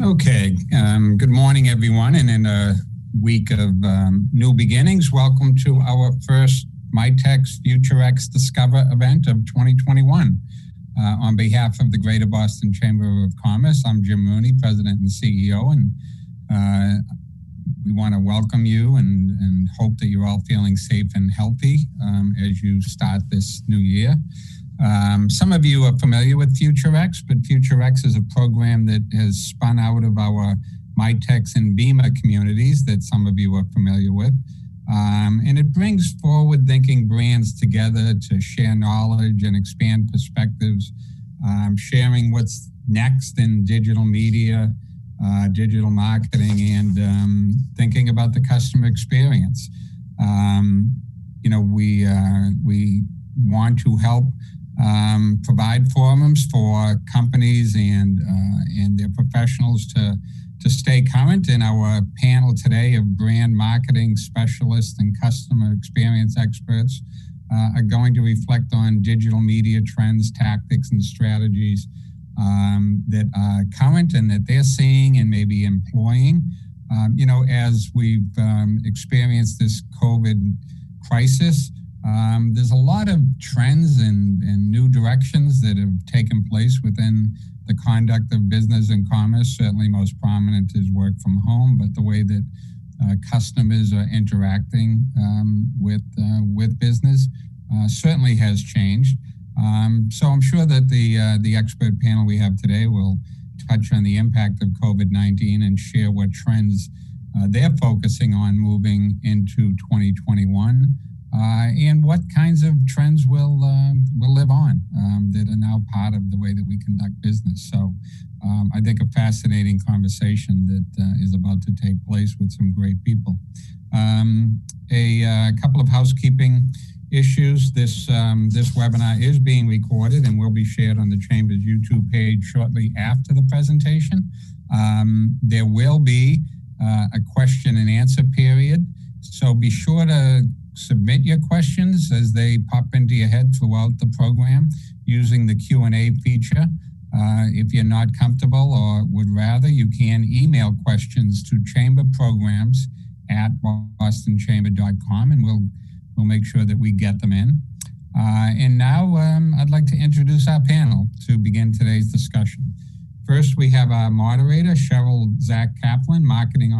Okay, good morning, everyone. And in a week of new beginnings, welcome to our first MITX FutureX Discover event of 2021. On behalf of the Greater Boston Chamber of Commerce, I'm Jim Rooney, President and CEO, and we want to welcome you and hope that you're all feeling safe and healthy as you start this new year. Some of you are familiar with FutureX, but FutureX is a program that has spun out of our MITX and BEMA communities that some of you are familiar with. And it brings forward-thinking brands together to share knowledge and expand perspectives, sharing what's next in digital media, digital marketing, and thinking about the customer experience. We want to help provide forums for companies and their professionals to stay current. In our panel today of brand marketing specialists and customer experience experts are going to reflect on digital media trends, tactics, and strategies that are current and that they're seeing and maybe employing. As we've experienced this COVID crisis, there's a lot of trends and new directions that have taken place within the conduct of business and commerce. Certainly most prominent is work from home, but the way that customers are interacting with business certainly has changed. So I'm sure that the expert panel we have today will touch on the impact of COVID-19 and share what trends they're focusing on moving into 2021. And what kinds of trends will live on that are now part of the way that we conduct business. So I think a fascinating conversation that is about to take place with some great people. A couple of housekeeping issues. This webinar is being recorded and will be shared on the Chamber's YouTube page shortly after the presentation. There will be a question and answer period, so be sure to submit your questions as they pop into your head throughout the program using the Q&A feature. If you're not comfortable or would rather, you can email questions to chamberprograms@bostonchamber.com, and we'll make sure that we get them in. And now I'd like to introduce our panel to begin today's discussion. First, we have our moderator, Sherrill Zack Kaplan, Marketing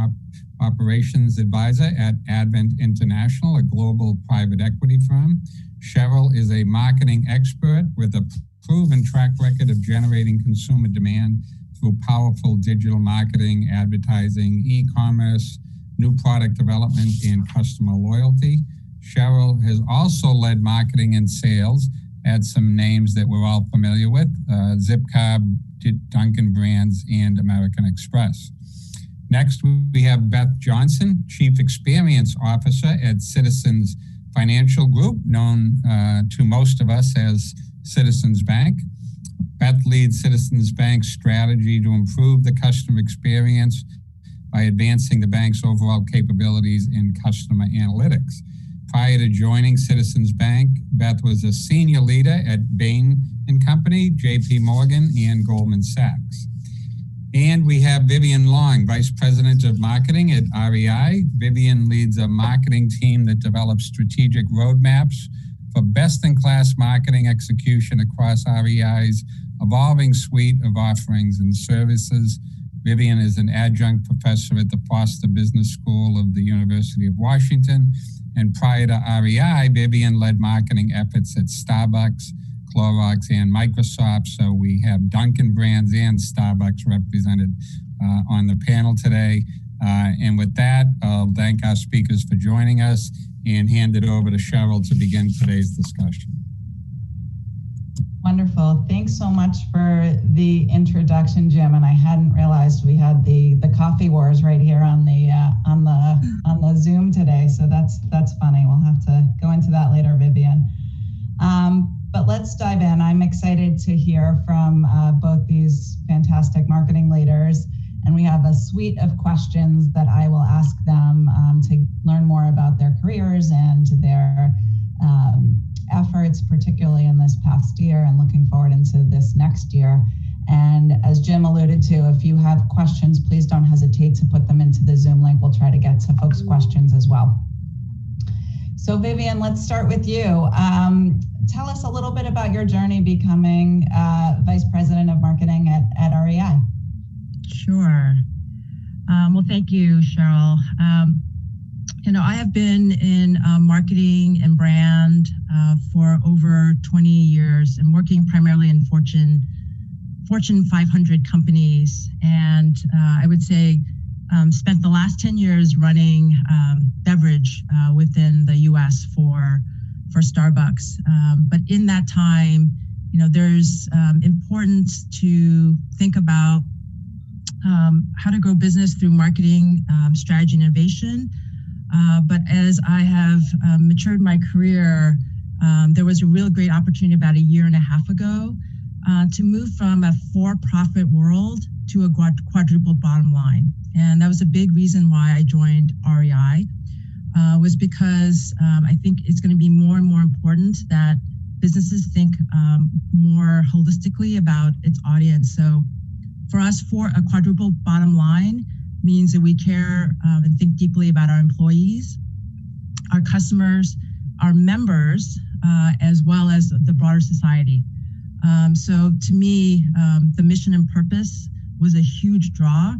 Operations Advisor at AdTheorent International, a global private equity firm. Sherrill is a marketing expert with a proven track record of generating consumer demand through powerful digital marketing, advertising, e-commerce, new product development, and customer loyalty. Sherrill has also led marketing and sales at some names that we're all familiar with, Zipcar, Dunkin' Brands, and American Express. Next, we have Beth Johnson, Chief Experience Officer at Citizens Financial Group, known to most of us as Citizens Bank. Beth leads Citizens Bank's strategy to improve the customer experience by advancing the bank's overall capabilities in customer analytics. Prior to joining Citizens Bank, Beth was a senior leader at Bain & Company, JP Morgan, and Goldman Sachs. And we have Vivienne Long, Vice President of Marketing at REI. Vivienne leads a marketing team that develops strategic roadmaps for best-in-class marketing execution across REI's evolving suite of offerings and services. Vivienne is an adjunct professor at the Foster Business School of the University of Washington. And prior to REI, Vivienne led marketing efforts at Starbucks, Clorox, and Microsoft. So we have Dunkin' Brands and Starbucks represented on the panel today. And with that, I'll thank our speakers for joining us and hand it over to Sherrill to begin today's discussion. Wonderful. Thanks so much for the introduction, Jim. And I hadn't realized we had the coffee wars right here on the Zoom today. So that's funny. We'll have to go into that later, Vivienne. But let's dive in. I'm excited to hear from both these fantastic marketing leaders. And we have a suite of questions that I will ask them to learn more about their careers and their efforts, particularly in this past year and looking forward into this next year. And as Jim alluded to, if you have questions, into the Zoom link, we'll try to get to folks' questions as well. So Vivienne, let's start with you. Tell us a little bit about your journey becoming Vice President of Marketing at REI. Sure. Well, thank you, Sherrill. I have been in marketing and brand for over 20 years and working primarily in Fortune 500 companies. And I would say spent the last 10 years running beverage within the US for Starbucks. But in that time, there's importance to think about how to grow business through marketing, strategy, and innovation. But as I have matured my career, there was a real great opportunity about a year and a half ago to move from a for-profit world to a quadruple bottom line. And that was a big reason why I joined REI, was because I think it's going to be more and more important that businesses think more holistically about its audience. So for us, for a quadruple bottom line means that we care and think deeply about our employees, our customers, our members, as well as the broader society. So to me, the mission and purpose was a huge draw.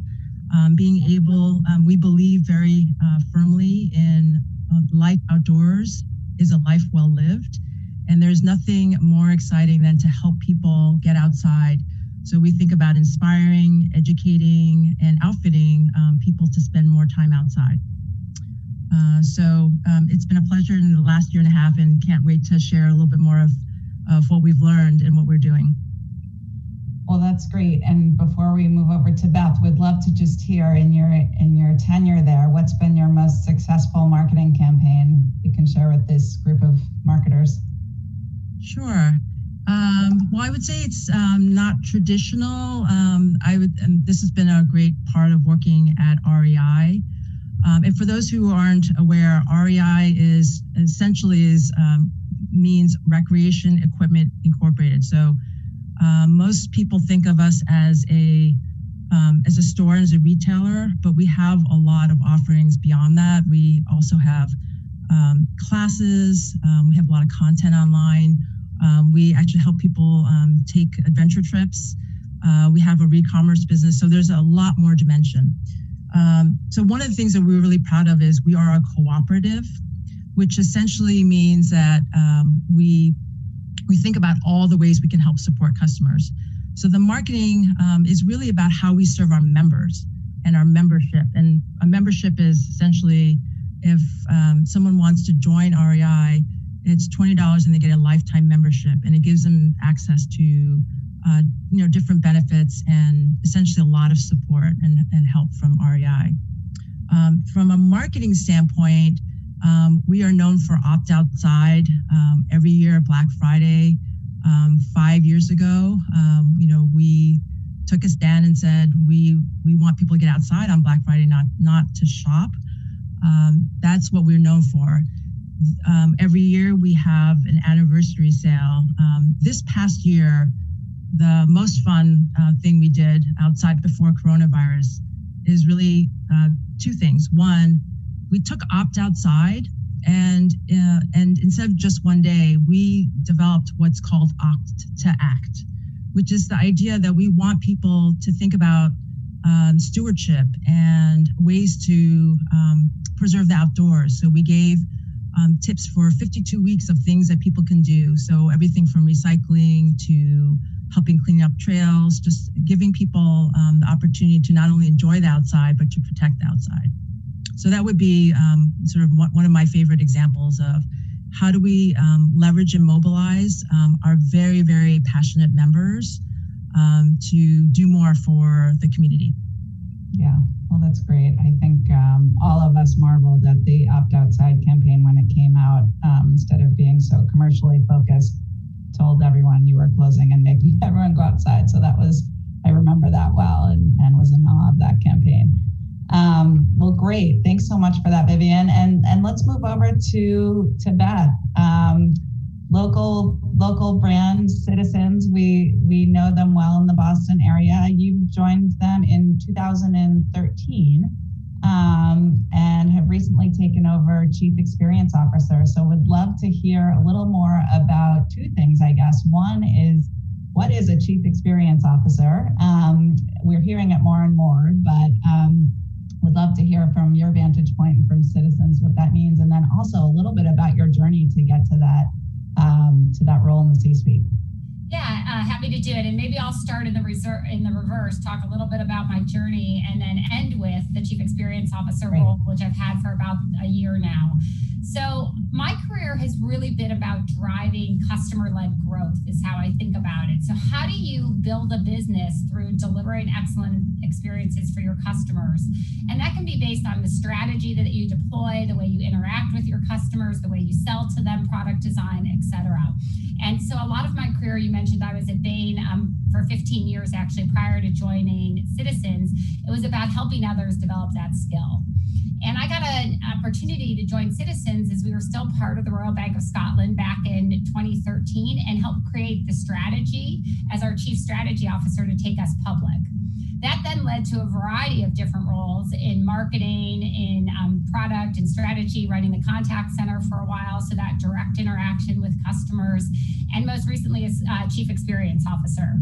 Being able, we believe very firmly in life outdoors is a life well lived. And there's nothing more exciting than to help people get outside. So we think about inspiring, educating, and outfitting people to spend more time outside. So it's been a pleasure in the last year and a half, and can't wait to share a little bit more of what we've learned and what we're doing. Well, that's great. And before we move over to Beth, we'd love to just hear in your tenure there, what's been your most successful marketing campaign you can share with this group of marketers? Sure. Well, I would say it's not traditional. And this has been a great part of working at REI. And for those who aren't aware, REI means Recreation Equipment Incorporated. So most people think of us as a store, as a retailer, but we have a lot of offerings beyond that. We also have classes. We have a lot of content online. We actually help people take adventure trips. We have a re-commerce business, so there's a lot more dimension. So one of the things that we're really proud of is we are a cooperative, which essentially means that we think about all the ways we can help support customers. So the marketing is really about how we serve our members and our membership. And a membership is essentially if someone wants to join REI, it's $20 and they get a lifetime membership, and it gives them access to different benefits and essentially a lot of support and help from REI. From a marketing standpoint, we are known for Opt Outside. Every year, Black Friday, 5 years ago, we took a stand and said we want people to get outside on Black Friday, not to shop. That's what we're known for. Every year we have an anniversary sale. This past year, the most fun thing we did outside before coronavirus is really two things. One, we took Opt Outside, and instead of just one day, we developed what's called Opt to Act, which is the idea that we want people to think about stewardship and ways to preserve the outdoors. So we gave tips for 52 weeks of things that people can do. So everything from recycling to helping clean up trails, just giving people the opportunity to not only enjoy the outside, but to protect the outside. So that would be sort of one of my favorite examples of how do we leverage and mobilize our very, very passionate members to do more for the community. Yeah, well, that's great. I think all of us marveled at the Opt Outside campaign when it came out. Instead of being so commercially focused, told everyone you were closing and making everyone go outside. So I remember that well and was in awe of that campaign. Well, great. Thanks so much for that, Vivienne. And let's move over to Beth. Local brand Citizens, we know them well in the Boston area. You joined them in 2013. taken over Chief Experience Officer. So would love to hear a little more about two things, I guess. One is, what is a Chief Experience Officer? We're hearing it more and more, but would love to hear from your vantage point and from Citizens what that means. And then also a little bit about your journey to get to that role in the C-suite. Yeah, happy to do it. And maybe I'll start in the reverse, talk a little bit about my journey, and then end with the Chief Experience Officer role, which I've had for about a year now. So my career has really been about driving customer-led growth is how I think about it. So how do you build a business through delivering excellent experiences for your customers? And that can be based on the strategy that you deploy, the way you interact with your customers, the way you sell to them, product design, et cetera. And so a lot of my career, you mentioned I was at Bain for 15 years, actually, prior to joining Citizens. It was about helping others develop that skill. And I got an opportunity to join Citizens as we were still part of the Royal Bank of Scotland back in 2013 and helped create the strategy as our Chief Strategy Officer to take us public. That then led to a variety of different roles in marketing, in product and strategy, running the contact center for a while, so that direct interaction with customers, and most recently as Chief Experience Officer.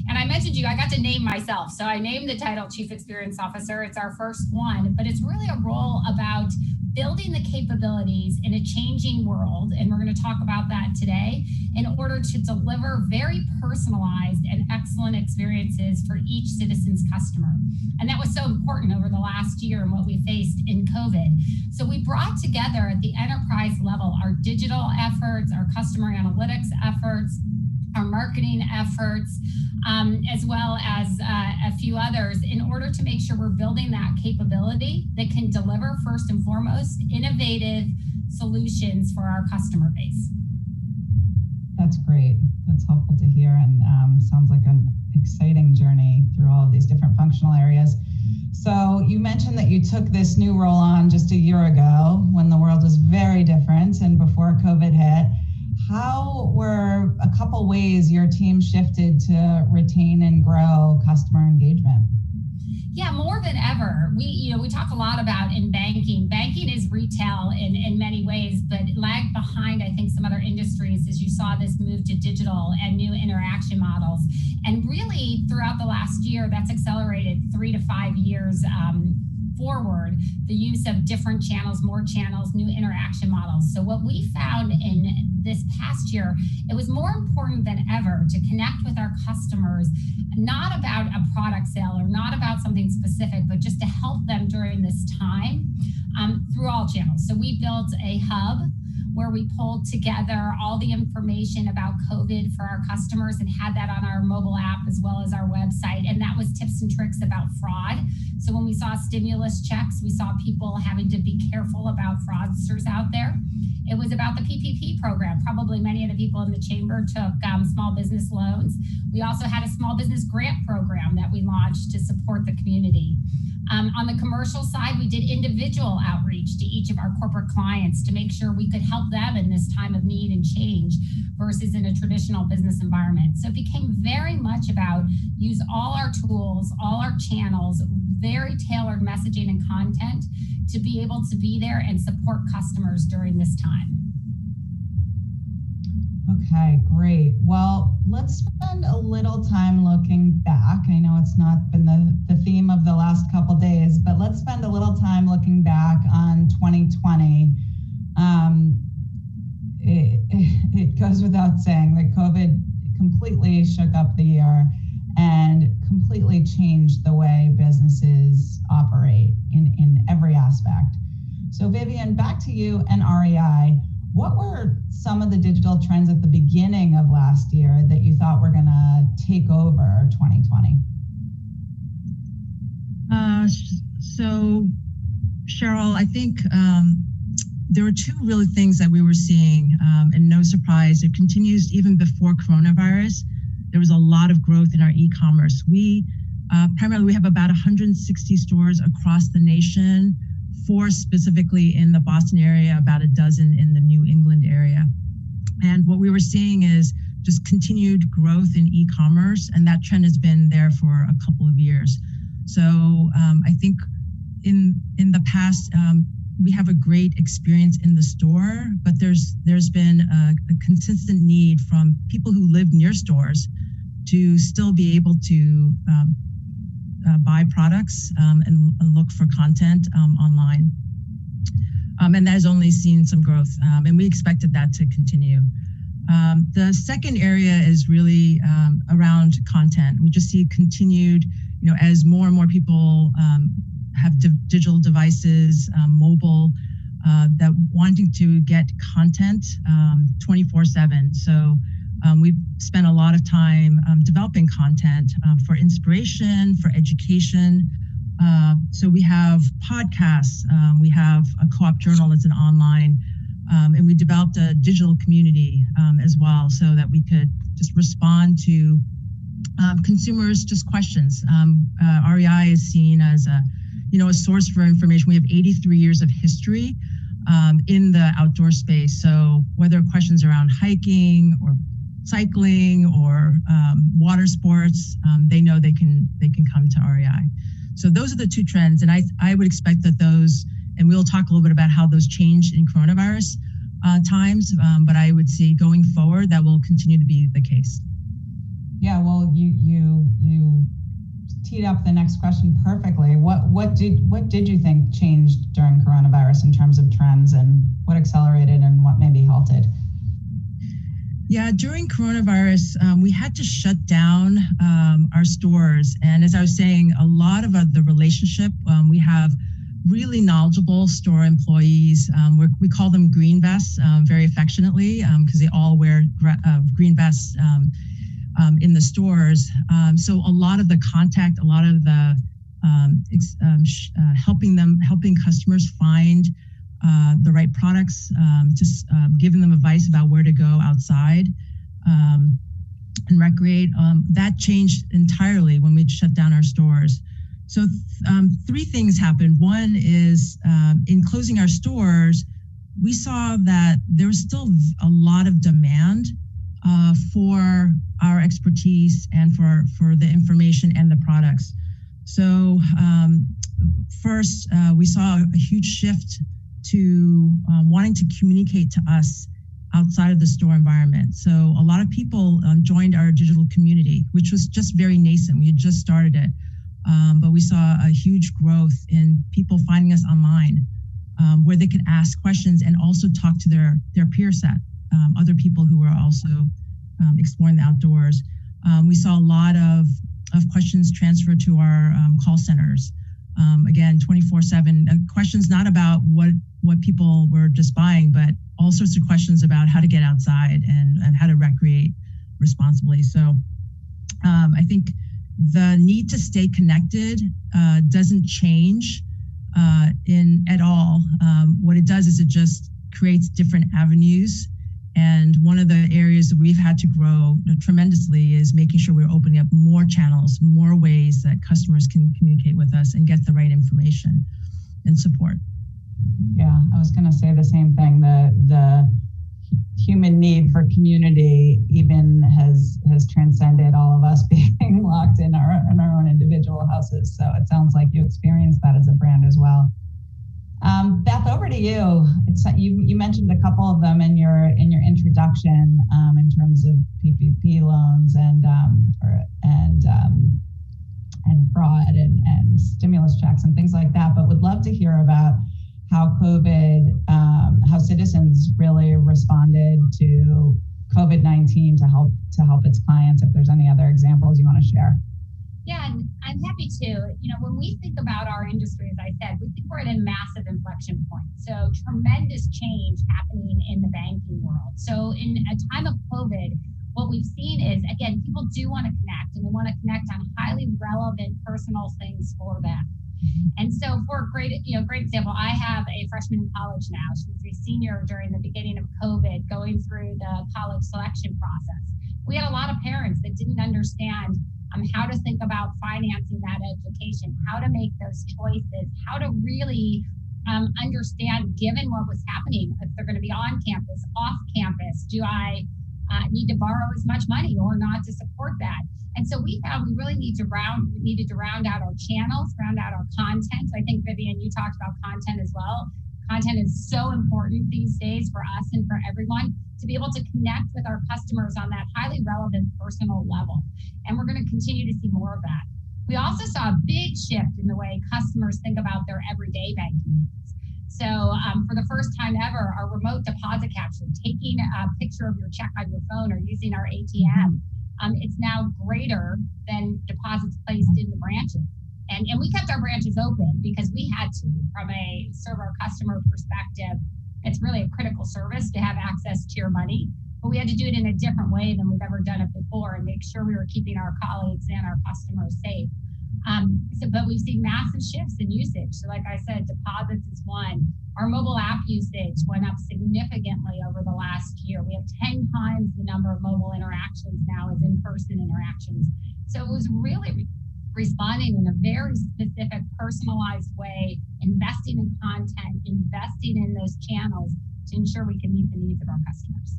And I mentioned I got to name myself. So I named the title Chief Experience Officer. It's our first one, but it's really a role about building the capabilities in a changing world, and we're going to talk about that today, in order to deliver very personalized and excellent experiences for each Citizens customer. And that was so important over the last year and what we faced in COVID. So we brought together at the enterprise level our digital efforts, our customer analytics efforts, our marketing efforts, as well as a few others, in order to make sure we're building that capability that can deliver, first and foremost, innovative solutions for our customer base. That's great. That's helpful to hear, and sounds like an exciting journey through all of these different functional areas. So you mentioned that you took this new role on just a year ago when the world was very different and before COVID hit. How were a couple ways your team shifted to retain and grow customer engagement? Yeah, more than ever. We talk a lot about in banking. Banking is retail in many ways, but lagged behind, I think, some other industries as you saw this move to digital and new interaction models. And really, throughout the last year, that's accelerated 3 to 5 years forward, the use of different channels, more channels, new interaction models. So what we found in this past year, it was more important than ever to connect with our customers, not about a product sale or not about something specific, but just to help them during this time through all channels. So we built a hub where we pulled together all the information about COVID for our customers and had that on our mobile app as well as our website. And that was tips and tricks about fraud. So when we saw stimulus checks, we saw people having to be careful about fraudsters out there. It was about the PPP program. Probably many of the people in the chamber took small business loans. We also had a small business grant program that we launched to support the community. On the commercial side, we did individual outreach to each of our corporate clients to make sure we could help them in this time of need and change versus in a traditional business environment. So it became very much about use all our tools, all our channels, very tailored messaging and content to be able to be there and support customers during this time. Okay, great. Well, let's spend a little time looking back. I know it's not been the theme of the last couple days, but let's spend a little time looking back on 2020. It goes without saying that COVID completely shook up the year and completely changed the way businesses operate in every aspect. So Vivienne, back to you and REI. What were some of the digital trends at the beginning of last year that you thought were going to take over 2020? So, Sherrill, I think there were two really things that we were seeing, and no surprise, it continues even before coronavirus. There was a lot of growth in our e-commerce. We primarily have about 160 stores across the nation, 4 specifically in the Boston area, about a dozen in the New England area. And what we were seeing is just continued growth in e-commerce, and that trend has been there for a couple of years. So I think in the past, we have a great experience in the store, but there's been a consistent need from people who live near stores to still be able to buy products and look for content online. And that has only seen some growth, and we expected that to continue. The second area is really around content. We just see continued, as more and more people have digital devices, mobile, that wanting to get content 24/7. So we've spent a lot of time developing content for inspiration, for education. So we have podcasts, we have a co-op journal that's an online, and we developed a digital community as well, so that we could just respond to consumers' just questions. REI is seen as a source for information. We have 83 years of history in the outdoor space. So whether questions around hiking or cycling or water sports, they know they can come to REI. So those are the two trends, and I would expect that those, and we'll talk a little bit about how those changed in coronavirus times, but I would see going forward that will continue to be the case. Yeah, well, you teed up the next question perfectly. What did you think changed during coronavirus in terms of trends, and what accelerated and what maybe halted? Yeah, during coronavirus, we had to shut down our stores. And as I was saying, a lot of the relationship, we have really knowledgeable store employees. We call them green vests very affectionately because they all wear green vests in the stores. So a lot of the contact, a lot of the helping customers find the right products, just giving them advice about where to go outside and recreate. That changed entirely when we shut down our stores. So three things happened. One is in closing our stores, we saw that there was still a lot of demand for our expertise and for the information and the products. So first, we saw a huge shift to wanting to communicate to us outside of the store environment. So a lot of people joined our digital community, which was just very nascent. We had just started it, but we saw a huge growth in people finding us online, where they could ask questions and also talk to their peer set, other people who were also exploring the outdoors. We saw a lot of questions transferred to our call centers. Again, 24/7 questions, not about what people were just buying, but all sorts of questions about how to get outside and how to recreate responsibly. So I think the need to stay connected doesn't change at all. What it does is it just creates different avenues. And one of the areas that we've had to grow tremendously is making sure we're opening up more channels, more ways that customers can communicate with us and get the right information and support. Yeah, I was going to say the same thing. The human need for community even has transcended all of us being locked in our own individual houses. So it sounds like you experienced that as a brand as well. Beth, over to you. You mentioned a couple of them in your introduction in terms of PPP loans and fraud and stimulus checks and things like that. But would love to hear about how how Citizens really responded to COVID-19 to help its clients. If there's any other examples you want to share. Yeah, and I'm happy to. When we think about our industry, as I said, we think we're at a massive inflection point. So tremendous change happening in the banking world. So in a time of COVID, what we've seen is, again, people do want to connect, and they want to connect on highly relevant personal things for them. And so for a great example, I have a freshman in college now. She was a senior during the beginning of COVID, going through the college selection process. We had a lot of parents that didn't understand how to think about financing that education, how to make those choices, how to really understand, given what was happening, if they're going to be on campus, off campus, do I need to borrow as much money or not to support that? And so we really needed to round out our channels, round out our content. I think, Vivienne, you talked about content as well. Content is so important these days for us and for everyone to be able to connect with our customers on that highly relevant personal level. And we're going to continue to see more of that. We also saw a big shift in the way customers think about their everyday banking needs. So for the first time ever, our remote deposit capture, taking a picture of your check on your phone or using our ATM, it's now greater than deposits placed in the branches. And we kept our branches open because we had to, from a serve our customer perspective. It's really a critical service to have access to your money, but we had to do it in a different way than we've ever done it before and make sure we were keeping our colleagues and our customers safe. But we've seen massive shifts in usage. So like I said, deposits is one. Our mobile app usage went up significantly over the last year. We have 10 times the number of mobile interactions now as in-person interactions. So it was really responding in a very specific, personalized way, investing in content, investing in those channels to ensure we can meet the needs of our customers.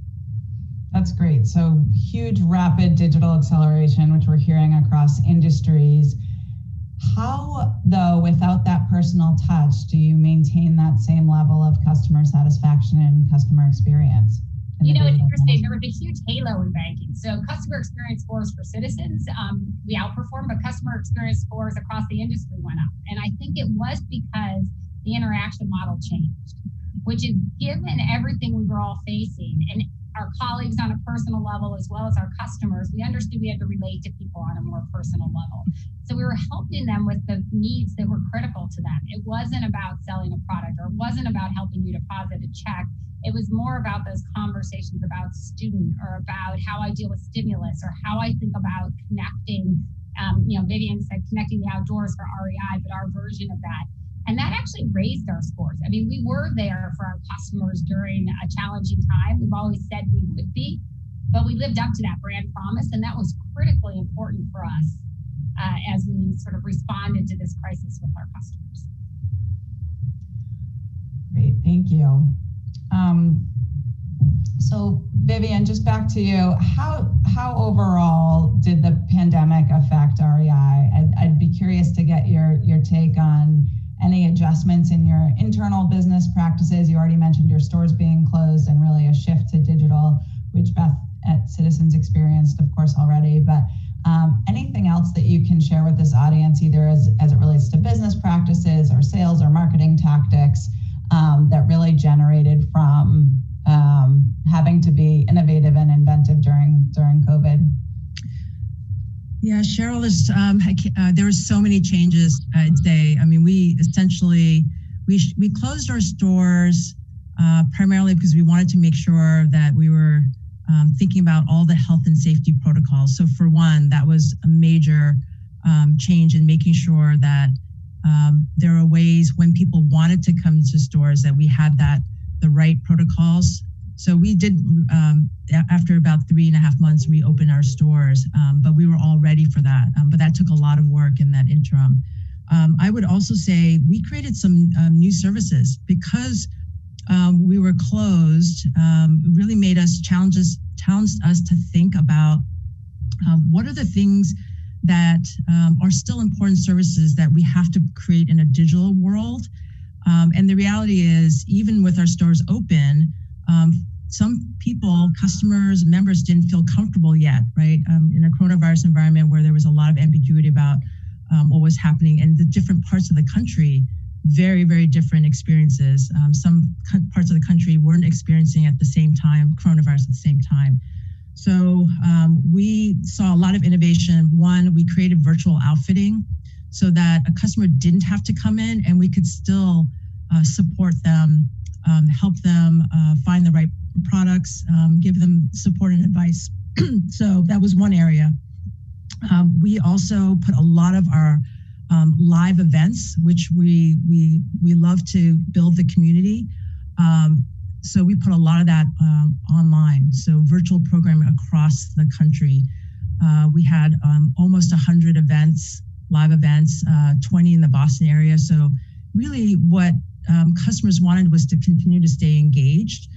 That's great. So huge, rapid digital acceleration, which we're hearing across industries. How, though, without that personal touch, do you maintain that same level of customer satisfaction and customer experience? You know, it's interesting. There was a huge halo in banking. So customer experience scores for Citizens, we outperformed, but customer experience scores across the industry went up. And I think it was because the interaction model changed, which is given everything we were all facing and our colleagues on a personal level, as well as our customers, we understood we had to relate to people on a more personal level. So we were helping them with the needs that were critical to them. It wasn't about selling a product or it wasn't about helping you deposit a check. It was more about those conversations about student or about how I deal with stimulus or how I think about connecting, Vivienne said connecting the outdoors for REI, but our version of that. And that actually raised our scores. I mean, we were there for our customers during a challenging time. We've always said we would be, but we lived up to that brand promise. And that was critically important for us as we sort of responded to this crisis with our customers. Great, thank you. So Vivienne, just back to you. How overall did the pandemic affect REI? I'd be curious to get your take on any adjustments in your internal business practices. You already mentioned your stores being closed and really a shift to digital, which Beth at Citizens experienced, of course, already. But anything else that you can share with this audience, either as it relates to business practices or sales or marketing tactics that really generated from having to be innovative and inventive during COVID? Yeah, Sherrill, there were so many changes today. I mean, we essentially, we closed our stores primarily because we wanted to make sure that we were thinking about all the health and safety protocols. So for one, that was a major change in making sure that there are ways when people wanted to come to stores that we had the right protocols. So we did, after about 3.5 months, reopen our stores, but we were all ready for that. But that took a lot of work in that interim. I would also say we created some new services because we were closed. It really made us challenged us to think about what are the things that are still important services that we have to create in a digital world. And the reality is, even with our stores open, some people, customers, members didn't feel comfortable yet, right? In a coronavirus environment where there was a lot of ambiguity about what was happening in the different parts of the country, very, very different experiences. Some parts of the country weren't experiencing at the same time, coronavirus at the same time. So we saw a lot of innovation. One, we created virtual outfitting so that a customer didn't have to come in and we could still support them, help them find the right products, give them support and advice. So that was one area. We also put a lot of our live events, which we love to build the community. So we put a lot of that online. So virtual programming across the country. We had almost 100 events, live events, 20 in the Boston area. So really what customers wanted was to continue to stay engaged,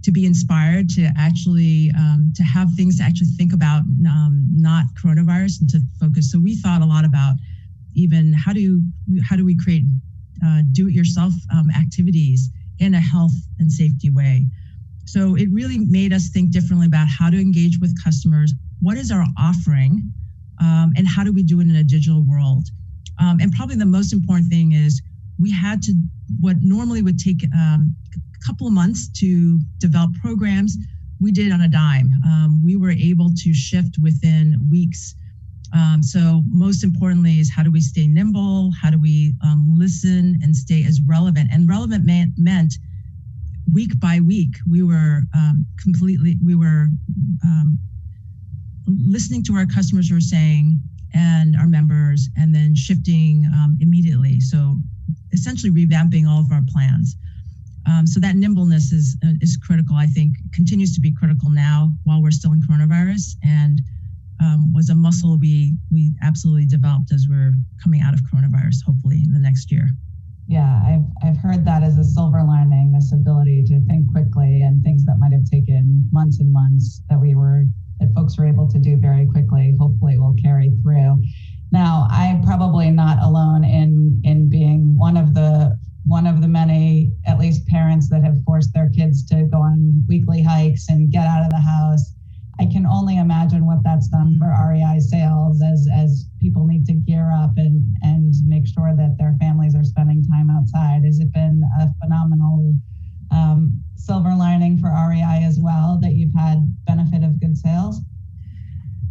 to be inspired, to actually to have things to actually think about, not coronavirus, and to focus. So we thought a lot about even how do we create do-it-yourself activities in a health and safety way. So it really made us think differently about how to engage with customers, what is our offering, and how do we do it in a digital world. And probably the most important thing is we had to, what normally would take a couple of months to develop programs, we did on a dime. We were able to shift within weeks. So most importantly is how do we stay nimble? How do we listen and stay as relevant? And relevant meant week by week, we were listening to what our customers were saying and our members, and then shifting immediately. So essentially revamping all of our plans. So that nimbleness is critical, I think, continues to be critical now while we're still in coronavirus, and was a muscle we absolutely developed as we're coming out of coronavirus, hopefully in the next year. Yeah, I've heard that as a silver lining, this ability to think quickly, and things that might have taken months and months that folks were able to do very quickly, hopefully will carry through. Now, I'm probably not alone in being one of the many, at least parents that have forced their kids to go on weekly hikes and get out of the house. I can only imagine what that's done for REI sales as people need to gear up and make sure that their families are spending time outside. Has it been a phenomenal silver lining for REI as well, that you've had benefit of good sales?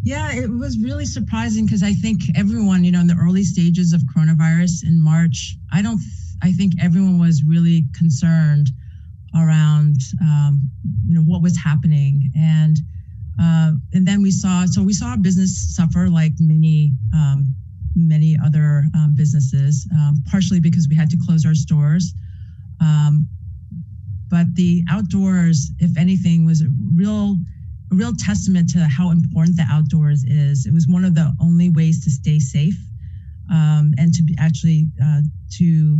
Yeah, it was really surprising because I think everyone, in the early stages of coronavirus in March, I think everyone was really concerned around, what was happening. And then we saw our business suffer like many other businesses, partially because we had to close our stores. But the outdoors, if anything, was a real testament to how important the outdoors is. It was one of the only ways to stay safe, and to be actually to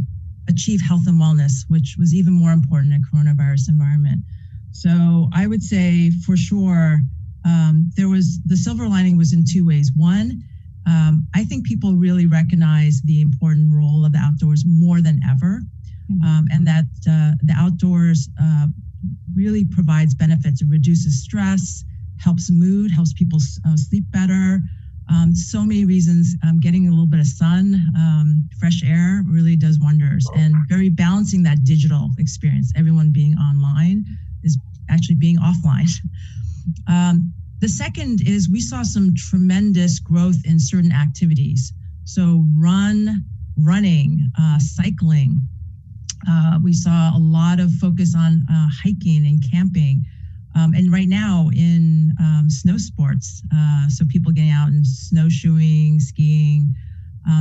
achieve health and wellness, which was even more important in a coronavirus environment. So I would say for sure, the silver lining was in two ways. One, I think people really recognize the important role of the outdoors more than ever, and that the outdoors really provides benefits. It reduces stress, helps mood, helps people sleep better. So many reasons. Getting a little bit of sun, fresh air really does wonders, and very balancing that digital experience. Everyone being online is actually being offline. The second is we saw some tremendous growth in certain activities. So running, cycling. We saw a lot of focus on hiking and camping. And right now in snow sports, so people getting out and snowshoeing, skiing.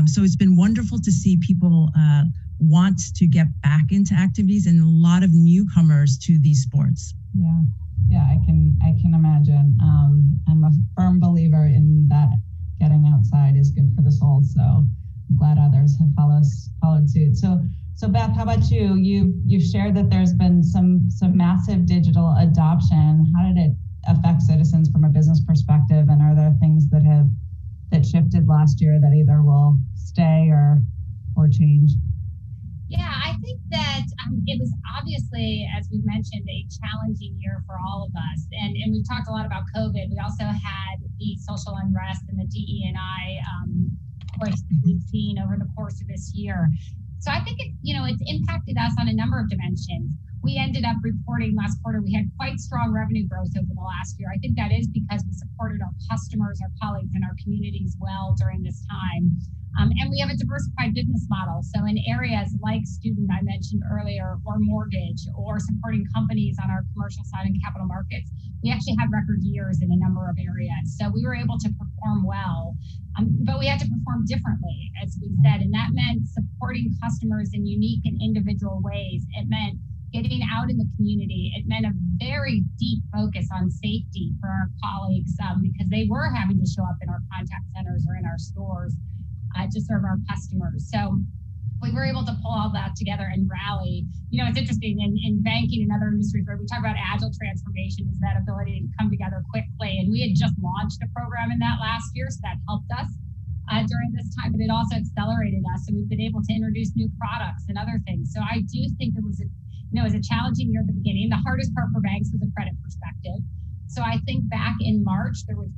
So it's been wonderful to see people want to get back into activities, and a lot of newcomers to these sports. Yeah, I can imagine. I'm a firm believer in that getting outside is good for the soul. So I'm glad others have followed suit. So Beth, how about you? You've shared that there's been some massive digital adoption. How did it affect Citizens from a business perspective? And are there things that shifted last year that either will stay or change? Yeah, I think that it was obviously, as we mentioned, a challenging year for all of us. And we've talked a lot about COVID. We also had the social unrest and the DE&I push that we've seen over the course of this year. So I think it's impacted us on a number of dimensions. We ended up reporting last quarter, we had quite strong revenue growth over the last year. I think that is because we supported our customers, our colleagues, and our communities well during this time. And we have a diversified business model. So in areas like student, I mentioned earlier, or mortgage, or supporting companies on our commercial side and capital markets, we actually had record years in a number of areas. So we were able to perform well, but we had to perform differently, as we said. And that meant supporting customers in unique and individual ways. It meant getting out in the community. It meant a very deep focus on safety for our colleagues, because they were having to show up in our contact centers or in our stores to serve our customers. So we were able to pull all that together and rally. It's interesting in banking and other industries where we talk about agile transformation, is that ability to come together quickly. And we had just launched a program in that last year, so that helped us during this time, but it also accelerated us. And we've been able to introduce new products and other things. So I do think it was it was a challenging year at the beginning. The hardest part for banks was a credit perspective. So I think back in March, there was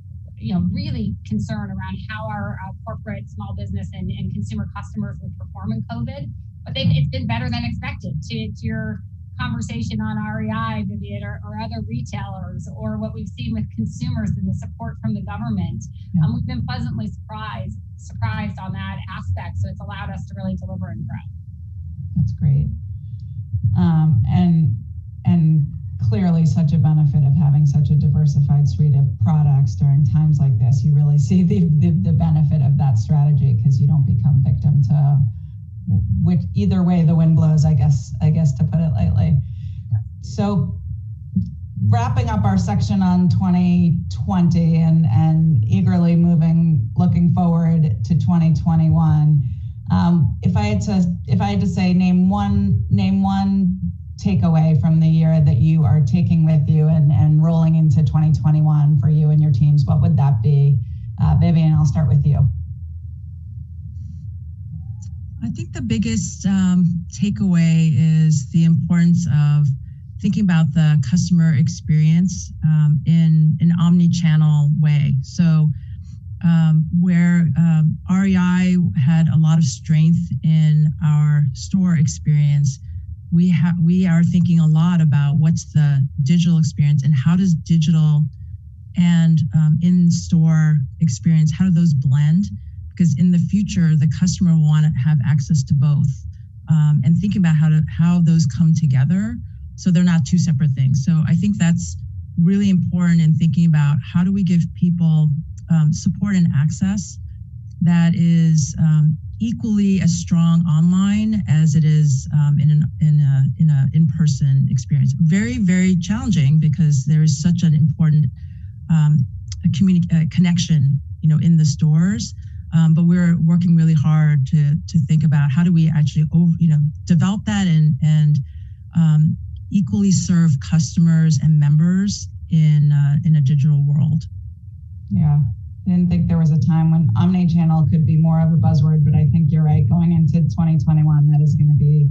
really concern around how our corporate, small business, and consumer customers would perform in COVID. But it's been better than expected. To your conversation on REI, Vivienne, or other retailers, or what we've seen with consumers and the support from the government, we've been pleasantly surprised on that aspect. So it's allowed us to really deliver and grow. That's great. And clearly such a benefit of having such a diversified suite of products during times like this. You really see the benefit of that strategy, because you don't become victim to which either way the wind blows, I guess to put it lightly. So wrapping up our section on 2020 and eagerly looking forward to 2021. If I had to say name one takeaway from the year that you are taking with you and rolling into 2021 for you and your teams, what would that be? Vivienne, I'll start with you. I think the biggest takeaway is the importance of thinking about the customer experience in an omni-channel way. So where REI had a lot of strength in our store experience, we are thinking a lot about what's the digital experience and how does digital and in-store experience, how do those blend? Because in the future, the customer will want to have access to both, and thinking about how those come together so they're not two separate things. So I think that's really important in thinking about how do we give people support and access that is equally as strong online as it is in an in-person experience. Very, very challenging, because there is such an important connection, in the stores. But we're working really hard to think about how do we actually, develop that and equally serve customers and members in a digital world. Yeah, I didn't think there was a time when omni-channel could be more of a buzzword, but I think you're right. Going into 2021, that is going to be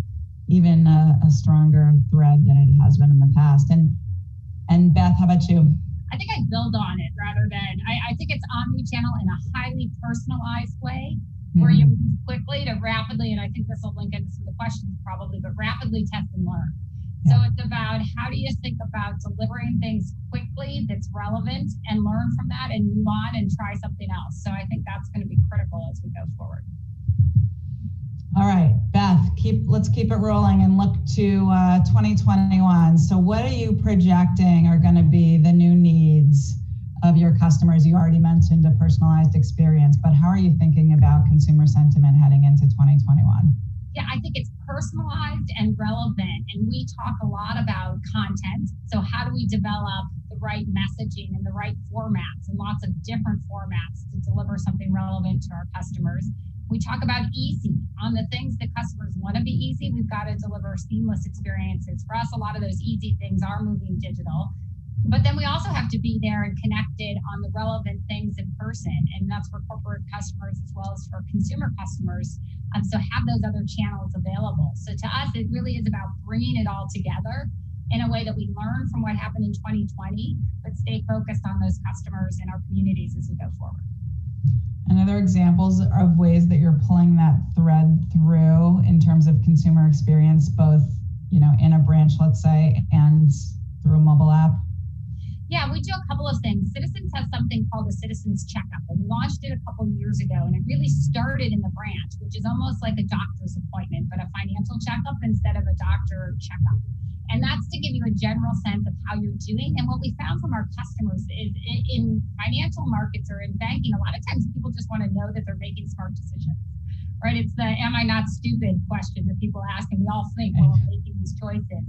even a stronger thread than it has been in the past. And Beth, how about you? I think I build on it rather than, I think it's omni-channel in a highly personalized way, where you move quickly to rapidly, and I think this will link into some of the questions probably, but rapidly test and learn. So it's about how do you think about delivering things quickly that's relevant and learn from that and move on and try something else. So I think that's going to be critical as we go forward. All right, Beth, let's keep it rolling and look to 2021. So what are you projecting are going to be the new needs of your customers? You already mentioned a personalized experience, but how are you thinking about consumer sentiment heading into 2021? Yeah, I think it's personalized and relevant. And we talk a lot about content. So how do we develop the right messaging and the right formats and lots of different formats to deliver something relevant to our customers? We talk about easy. On the things that customers want to be easy, we've got to deliver seamless experiences. For us, a lot of those easy things are moving digital. But then we also have to be there and connected on the relevant things in person. And that's for corporate customers as well as for consumer customers. So have those other channels available. So to us, it really is about bringing it all together in a way that we learn from what happened in 2020, but stay focused on those customers and our communities as we go forward. And other examples of ways that you're pulling that thread through in terms of consumer experience, both, in a branch, let's say, and through a mobile app? Yeah, we do a couple of things. Citizens has something called the Citizens Checkup, and we launched it a couple of years ago, and it really started in the branch, which is almost like a doctor's appointment, but a financial checkup instead of a doctor checkup. And that's to give you a general sense of how you're doing. And what we found from our customers is in financial markets or in banking, a lot of times people just want to know that they're making smart decisions, right? It's the am I not stupid question that people ask, and we all think, well, we're making these choices.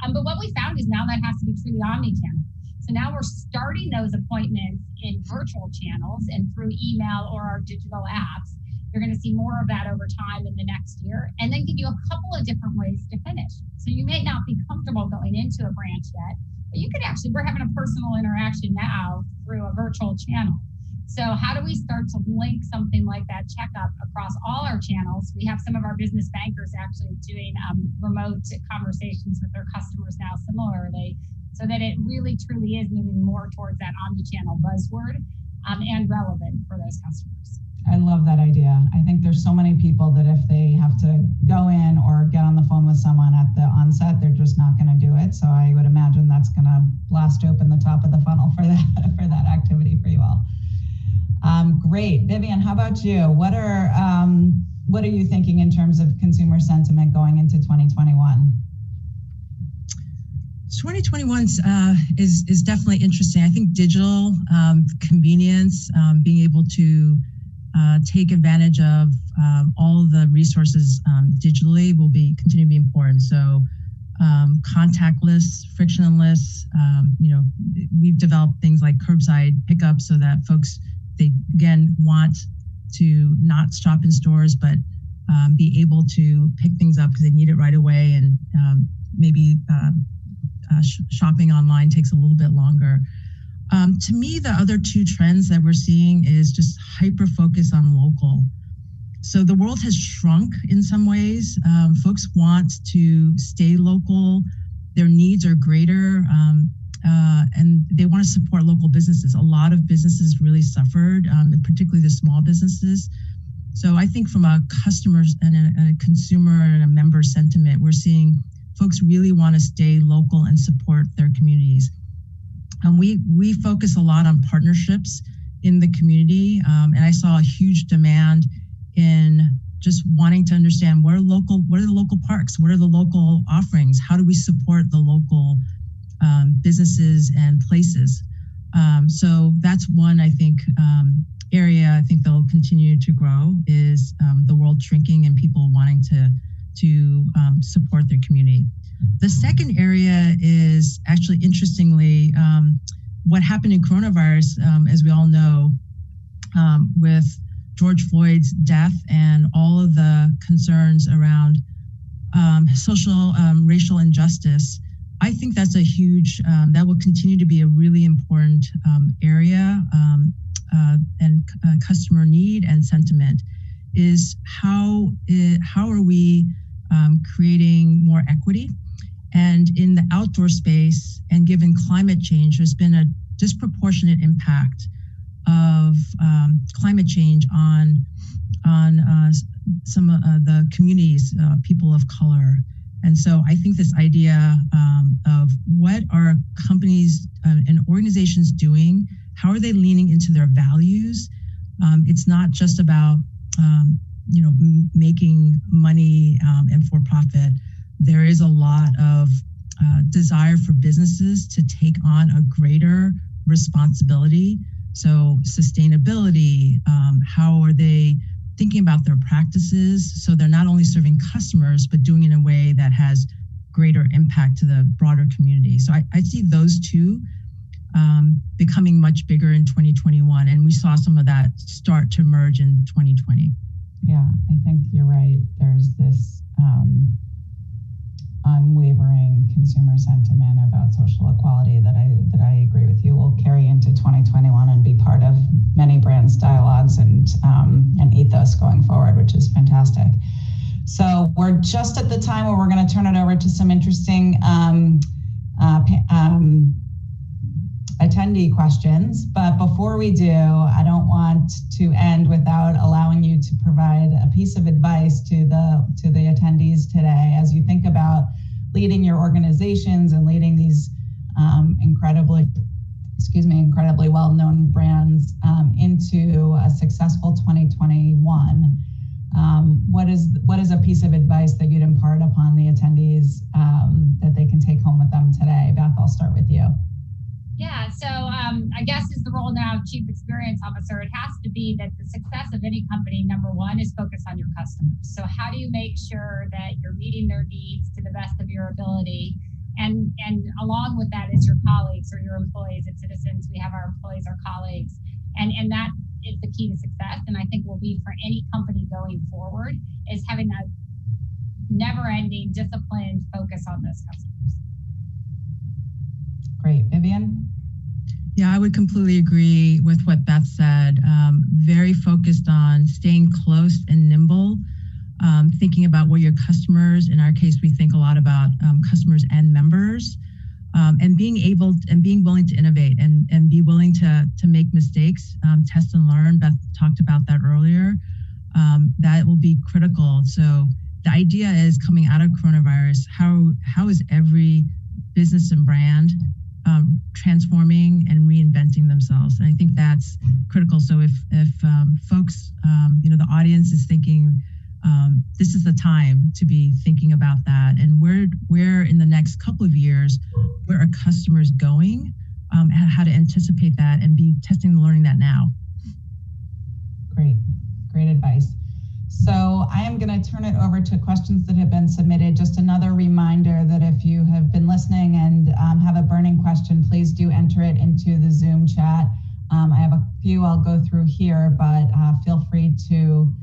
But what we found is now that has to be truly omni-channel. So now we're starting those appointments in virtual channels and through email or our digital apps. You're going to see more of that over time in the next year, and then give you a couple of different ways to finish. So you may not be comfortable going into a branch yet, but you could actually, we're having a personal interaction now through a virtual channel. So how do we start to link something like that checkup across all our channels? We have some of our business bankers actually doing remote conversations with their customers now similarly, so that it really truly is moving more towards that omni-channel buzzword and relevant for those customers. I love that idea. I think there's so many people that if they have to go in or get on the phone with someone at the onset, they're just not going to do it. So I would imagine that's going to blast open the top of the funnel for that activity for you all. Great. Vivienne, how about you? What are you thinking in terms of consumer sentiment going into 2021? 2021 is definitely interesting. I think digital convenience, being able to take advantage of all of the resources digitally will continue to be important. So contactless, frictionless, we've developed things like curbside pickup so that folks, they again want to not shop in stores, but be able to pick things up because they need it right away, and maybe shopping online takes a little bit longer. To me, the other two trends that we're seeing is just hyper focus on local. So the world has shrunk in some ways. Folks want to stay local. Their needs are greater, and they want to support local businesses. A lot of businesses really suffered, particularly the small businesses. So I think from a customer and a consumer and a member sentiment, we're seeing folks really want to stay local and support their communities. We focus a lot on partnerships in the community, and I saw a huge demand in just wanting to understand what are the local parks, what are the local offerings, how do we support the local businesses and places. So that's one, I think, area I think they'll continue to grow is the world shrinking and people wanting to support their community. The second area is actually, interestingly, what happened in coronavirus, as we all know, with George Floyd's death and all of the concerns around social, racial injustice. I think that's a huge, that will continue to be a really important area and customer need and sentiment is how are we creating more equity? And in the outdoor space, and given climate change, there's been a disproportionate impact of climate change on some of the communities, people of color. And so I think this idea of what are companies and organizations doing, how are they leaning into their values? It's not just about making money and for profit. There is a lot of desire for businesses to take on a greater responsibility. So sustainability, how are they thinking about their practices so they're not only serving customers, but doing it in a way that has greater impact to the broader community. So I see those two becoming much bigger in 2021. And we saw some of that start to emerge in 2020. Yeah, I think you're right. There's this unwavering consumer sentiment about social equality that I agree with you will carry into 2021 and be part of many brands' dialogues and ethos going forward, which is fantastic. So we're just at the time where we're going to turn it over to some interesting attendee questions. But before we do, I don't want to end without allowing you to provide a piece of advice to the attendees today as you think about leading your organizations and leading these incredibly well-known brands into a successful 2021. What is a piece of advice that you'd impart upon the attendees that they can take home with them today? Beth, I'll start with you. Yeah, so I guess is the role now of Chief Experience Officer. It has to be that the success of any company, number one, is focused on your customers. So how do you make sure that you're meeting their needs to the best of your ability? And along with that is your colleagues or your employees at Citizens. We have our employees, our colleagues, and that is the key to success. And I think will be for any company going forward is having a never-ending, disciplined focus on those customers. Great. Vivienne? Yeah, I would completely agree with what Beth said. Very focused on staying close and nimble, thinking about what your customers, in our case, we think a lot about customers and members, and being willing to innovate and be willing to make mistakes, test and learn. Beth talked about that earlier. That will be critical. So the idea is, coming out of coronavirus, how is every business and brand transforming and reinventing themselves? And I think that's critical. So if folks, the audience is thinking, this is the time to be thinking about that, and where in the next couple of years, where are customers going, how to anticipate that and be testing and learning that now. Great advice. So I am going to turn it over to questions that have been submitted. Just another reminder that if you have been listening and have a burning question, please do enter it into the Zoom chat. I have a few I'll go through here, but feel free to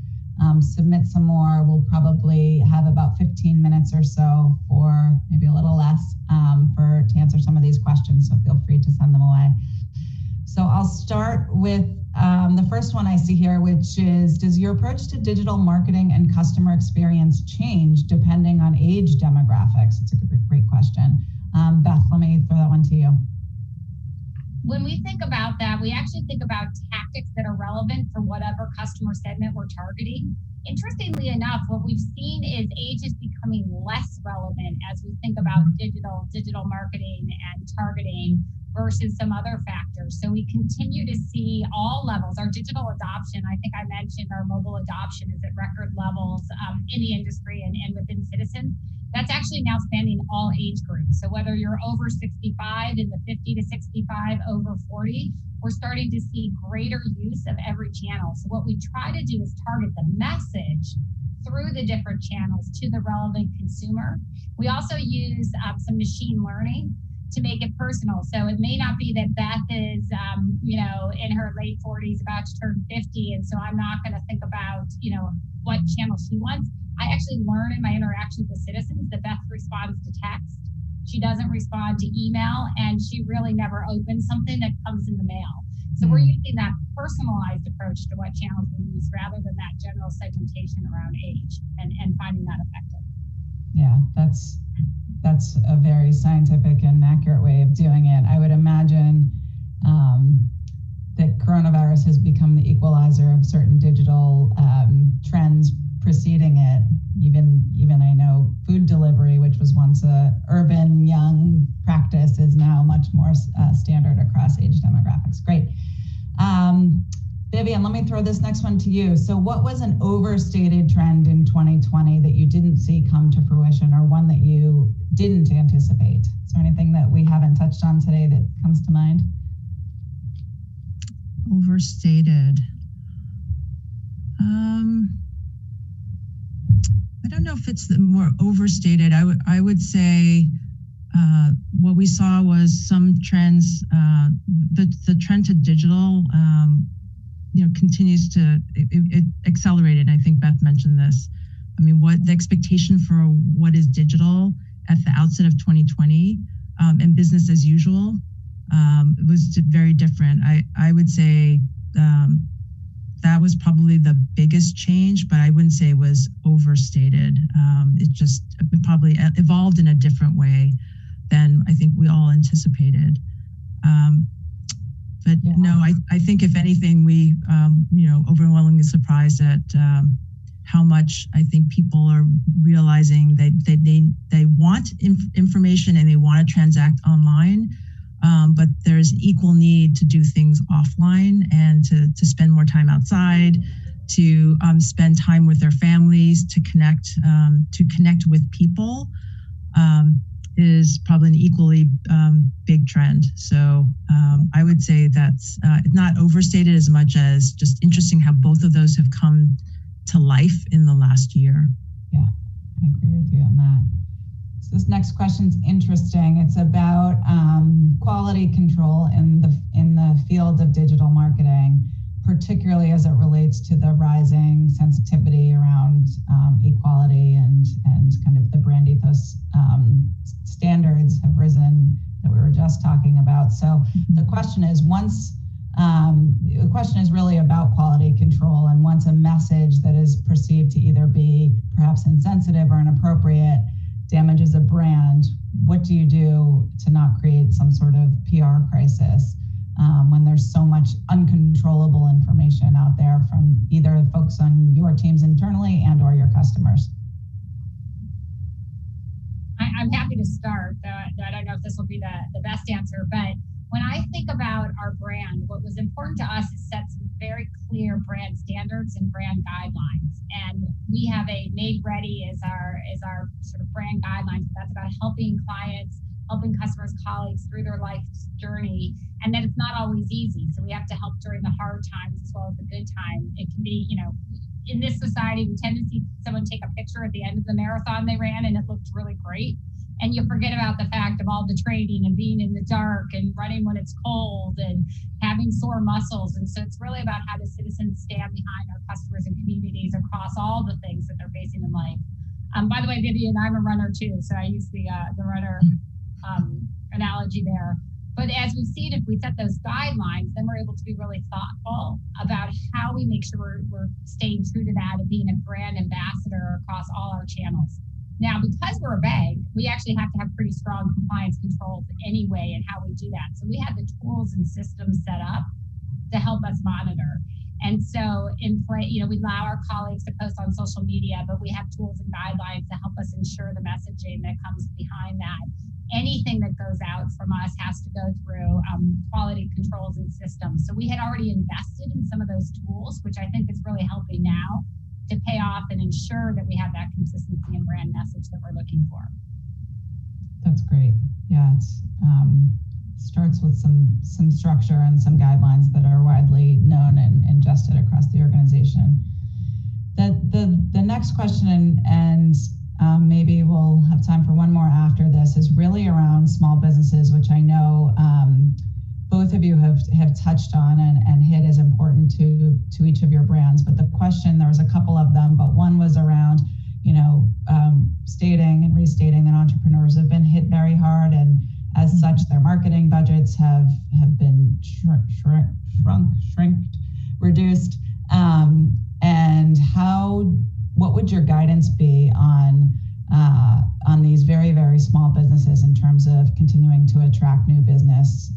submit some more. We'll probably have about 15 minutes or so, for maybe a little less, to answer some of these questions. So feel free to send them away. So I'll start with the first one I see here, which is, does your approach to digital marketing and customer experience change depending on age demographics? It's a great question. Beth, let me throw that one to you. When we think about that, we actually think about tactics that are relevant for whatever customer segment we're targeting. Interestingly enough, what we've seen is age is becoming less relevant as we think about digital marketing and targeting versus some other factors. So we continue to see all levels. Our digital adoption, I think I mentioned our mobile adoption is at record levels in the industry and within Citizens. That's actually now spanning all age groups. So whether you're over 65, in the 50 to 65, over 40, we're starting to see greater use of every channel. So what we try to do is target the message through the different channels to the relevant consumer. We also use some machine learning to make it personal. So it may not be that Beth is, in her late 40s, about to turn 50, and so I'm not going to think about, what channel she wants. I actually learn in my interactions with Citizens that Beth responds to text. She doesn't respond to email, and she really never opens something that comes in the mail. So we're using that personalized approach to what channels we use rather than that general segmentation around age and finding that effective. Yeah, that's a very scientific and accurate way of doing it. I would imagine that coronavirus has become the equalizer of certain digital trends preceding it. Even I know food delivery, which was once a urban young practice, is now much more standard across age demographics. Great. Vivienne, let me throw this next one to you. So what was an overstated trend in 2020 that you didn't see come to fruition, or one that you didn't anticipate? Is there anything that we haven't touched on today that comes to mind? Overstated. I don't know if it's the more overstated. I would say what we saw was some trends. The trend to digital, continues to it accelerated. I think Beth mentioned this. I mean, what the expectation for what is digital at the outset of 2020 and business as usual was very different. I would say that was probably the biggest change, but I wouldn't say it was overstated. It probably evolved in a different way than I think we all anticipated. But yeah. No, I think if anything, we, overwhelmingly surprised at how much I think people are realizing that they want information and they want to transact online. But there's equal need to do things offline and to spend more time outside, to spend time with their families, to connect with people, is probably an equally big trend. So I would say that's not overstated as much as just interesting how both of those have come to life in the last year. Yeah, I agree with you on that. So this next question's interesting. It's about quality control in the field of digital marketing, particularly as it relates to the rising sensitivity around equality and kind of the brand ethos. Standards have risen that we were just talking about. So the question is, the question is really about quality control, and once a message that is perceived to either be perhaps insensitive or inappropriate damages a brand, what do you do to not create some sort of PR crisis when there's so much uncontrollable information out there from either folks on your teams internally and or your customers? I'm happy to start. I don't know if this will be the best answer, but when I think about our brand, what was important to us is set some very clear brand standards and brand guidelines. And we have a Made Ready as our sort of brand guidelines. That's about helping clients, helping customers, colleagues through their life's journey. And that it's not always easy. So we have to help during the hard times as well as the good time. It can be, in this society, we tend to see someone take a picture at the end of the marathon they ran and it looked really great. And you forget about the fact of all the training and being in the dark and running when it's cold and having sore muscles. And so it's really about how do citizens stand behind our customers and communities across all the things that they're facing in life. By the way, Vivienne, I'm a runner too, so I use the runner analogy there. But as we've seen, if we set those guidelines, then we're able to be really thoughtful about how we make sure we're staying true to that and being a brand ambassador across all our channels. Now, because we're a bank, we actually have to have pretty strong compliance controls anyway in how we do that. So we have the tools and systems set up to help us monitor. And so we allow our colleagues to post on social media, but we have tools and guidelines to help us ensure the messaging that comes behind that. Anything that goes out from us has to go through quality controls and systems. So we had already invested in some of those tools, which I think is really helping now to pay off and ensure that we have that consistency and brand message that we're looking for. That's great. Yeah, it's starts with some structure and some guidelines that are widely known and ingested across the organization. The next question, and maybe we'll have time for one more after this, is really around small businesses, which I know both of you have touched on and hit as important to each of your brands. But the question, there was a couple of them, but one was around, stating and restating that entrepreneurs have been hit very hard, and as such, their marketing budgets have been reduced. And what would your guidance be on these very, very small businesses in terms of continuing to attract new business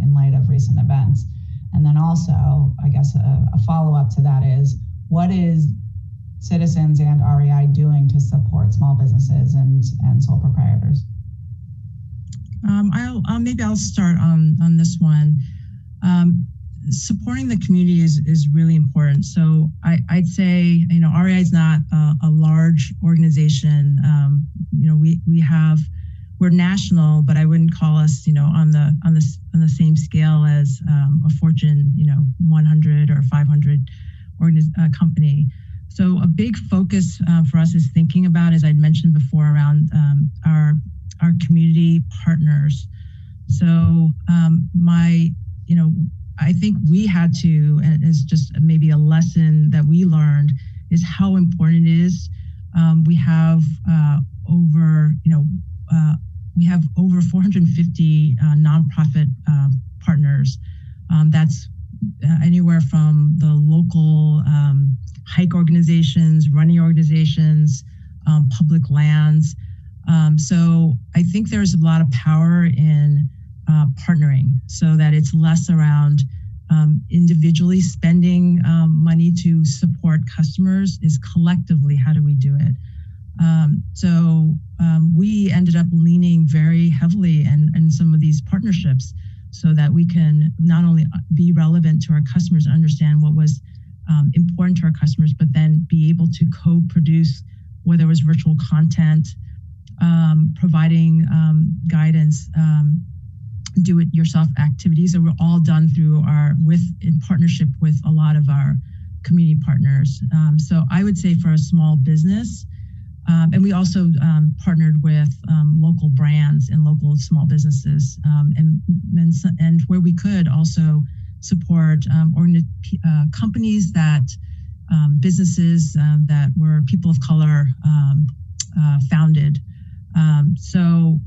in light of recent events? And then also, I guess a follow-up to that is, what is Citizens and REI doing to support small businesses and sole proprietors? I'll start on this one. Supporting the community is really important. So I'd say, REI is not a large organization. We're national, but I wouldn't call us, on the same scale as a Fortune, 100 or 500 company. So a big focus for us is thinking about, as I'd mentioned before, around our community partners. So I think we had to, as just maybe a lesson that we learned, is how important it is. We have over 450 nonprofit partners. That's anywhere from the local hike organizations, running organizations, public lands. So I think there's a lot of power in partnering, so that it's less around individually spending money to support customers, is collectively, how do we do it? So we ended up leaning very heavily in some of these partnerships so that we can not only be relevant to our customers, understand what was important to our customers, but then be able to co-produce, whether it was virtual content, providing guidance, do-it-yourself activities that were all done through in partnership with a lot of our community partners. So I would say for a small business, and we also partnered with local brands and local small businesses, and where we could also support companies businesses that were people of color founded. So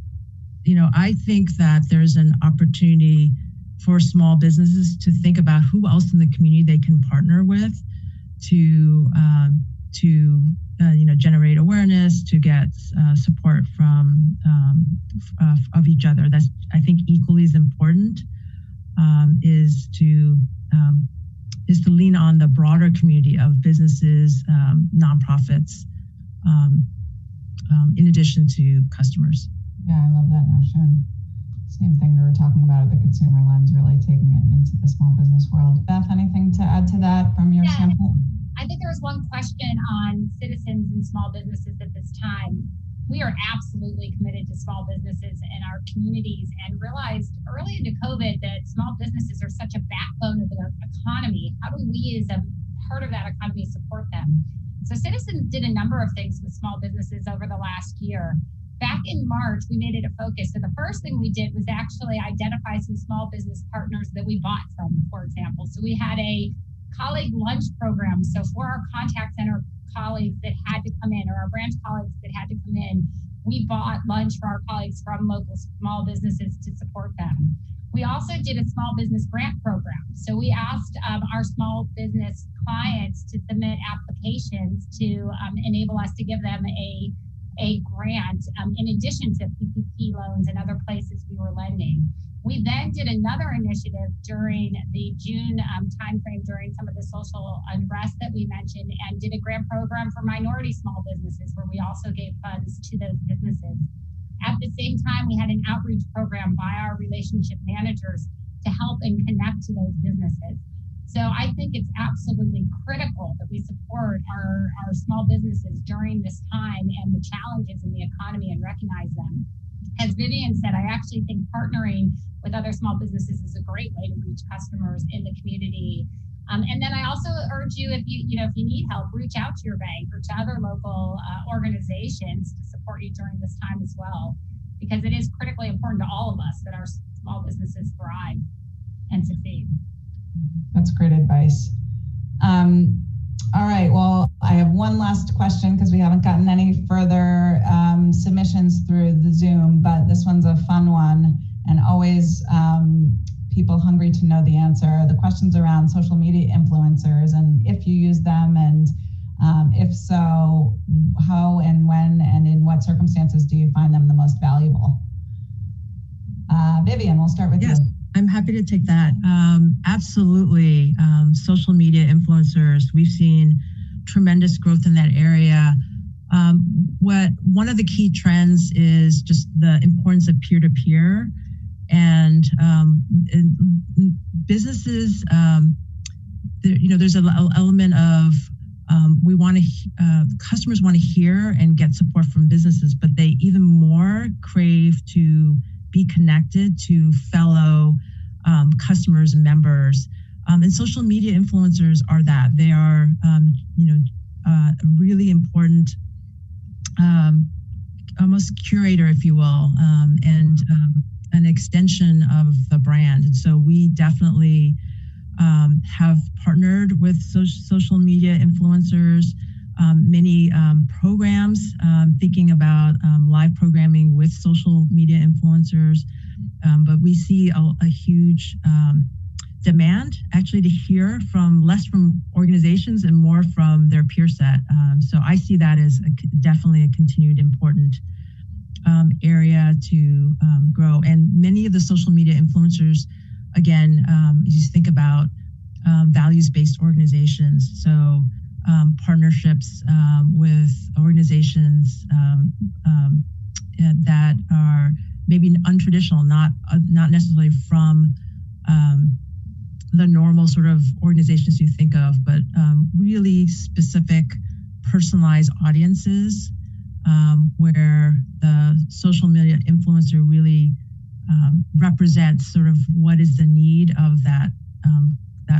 I think that there's an opportunity for small businesses to think about who else in the community they can partner with to generate awareness, to get support from of each other. That's, I think, equally as important, is to lean on the broader community of businesses, nonprofits, in addition to customers. Yeah, I love that notion. Same thing we were talking about at the consumer lens, really taking it into the small business world. Beth, anything to add to that from your standpoint? I think there was one question on citizens and small businesses at this time. We are absolutely committed to small businesses in our communities and realized early into COVID that small businesses are such a backbone of the economy. How do we, as a part of that economy, support them? So Citizens did a number of things with small businesses over the last year. Back in March, we made it a focus. So the first thing we did was actually identify some small business partners that we bought from, for example. So we had a colleague lunch program. So for our contact center colleagues that had to come in, or our branch colleagues that had to come in, we bought lunch for our colleagues from local small businesses to support them. We also did a small business grant program. So we asked our small business clients to submit applications to enable us to give them a grant in addition to PPP loans and other places we were lending. We then did another initiative during the June timeframe, during some of the social unrest that we mentioned, and did a grant program for minority small businesses where we also gave funds to those businesses. At the same time, we had an outreach program by our relationship managers to help and connect to those businesses. So I think it's absolutely critical that we support our small businesses during this time and the challenges in the economy and recognize them. As Vivienne said, I actually think partnering with other small businesses is a great way to reach customers in the community. And then I also urge you, if you need help, reach out to your bank or to other local organizations to support you during this time as well, because it is critically important to all of us that our small businesses thrive and succeed. That's great advice. All right, well, I have one last question because we haven't gotten any further submissions through the Zoom, but this one's a fun one, and always people hungry to know the answer. The question's around social media influencers and if you use them, and if so, how and when and in what circumstances do you find them the most valuable? Vivienne, we'll start with you. I'm happy to take that. Absolutely. Social media influencers, we've seen tremendous growth in that area. One of the key trends is just the importance of peer-to-peer, and businesses, there's an element of customers want to hear and get support from businesses, but they even more crave to be connected to fellow customers and members. And social media influencers are that. They are, really important, almost curator, if you will, and an extension of the brand. And so we definitely have partnered with social media influencers, many programs, thinking about live programming with social media influencers. But we see a huge demand actually to hear less from organizations and more from their peer set. So I see that as definitely a continued important area to grow. And many of the social media influencers, again, you just think about values-based organizations. So partnerships with organizations that are maybe untraditional, not necessarily from the normal sort of organizations you think of, but really specific, personalized audiences where the social media influencer really represents sort of what is the need of that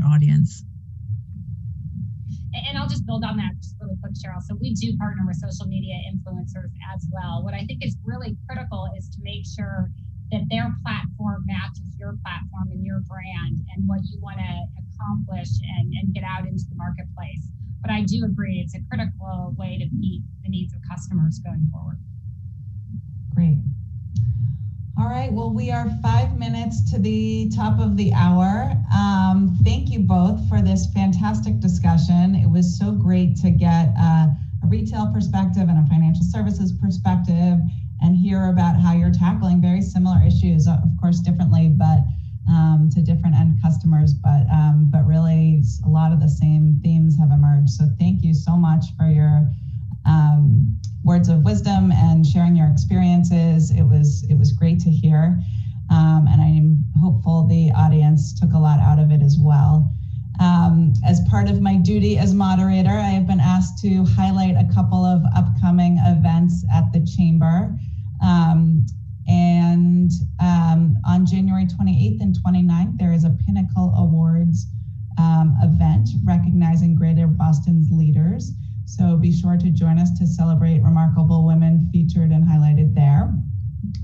audience. And I'll just build on that just really quick, Sherrill. So we do partner with social media influencers as well. What I think is really critical is to make sure that their platform matches your platform and your brand and what you want to accomplish and get out into the marketplace. But I do agree, it's a critical way to meet the needs of customers going forward. Great. All right, well, we are 5 minutes to the top of the hour. Thank you both for this fantastic discussion. It was so great to get a retail perspective and a financial services perspective and hear about how you're tackling very similar issues, of course, differently, but to different end customers, but really a lot of the same themes have emerged. So thank you so much for your words of wisdom and sharing your experiences. It was great to hear, and I'm hopeful the audience took a lot out of it as well. As part of my duty as moderator, I have been asked to highlight a couple of upcoming events at the Chamber. On January 28th and 29th, there is a Pinnacle Awards event recognizing Greater Boston's leaders. So be sure to join us to celebrate remarkable women featured and highlighted there.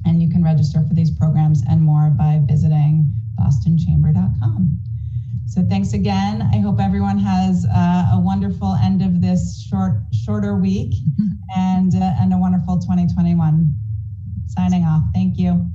And you can register for these programs and more by visiting bostonchamber.com. So thanks again. I hope everyone has a wonderful end of this shorter week and a wonderful 2021. Signing off. Thank you.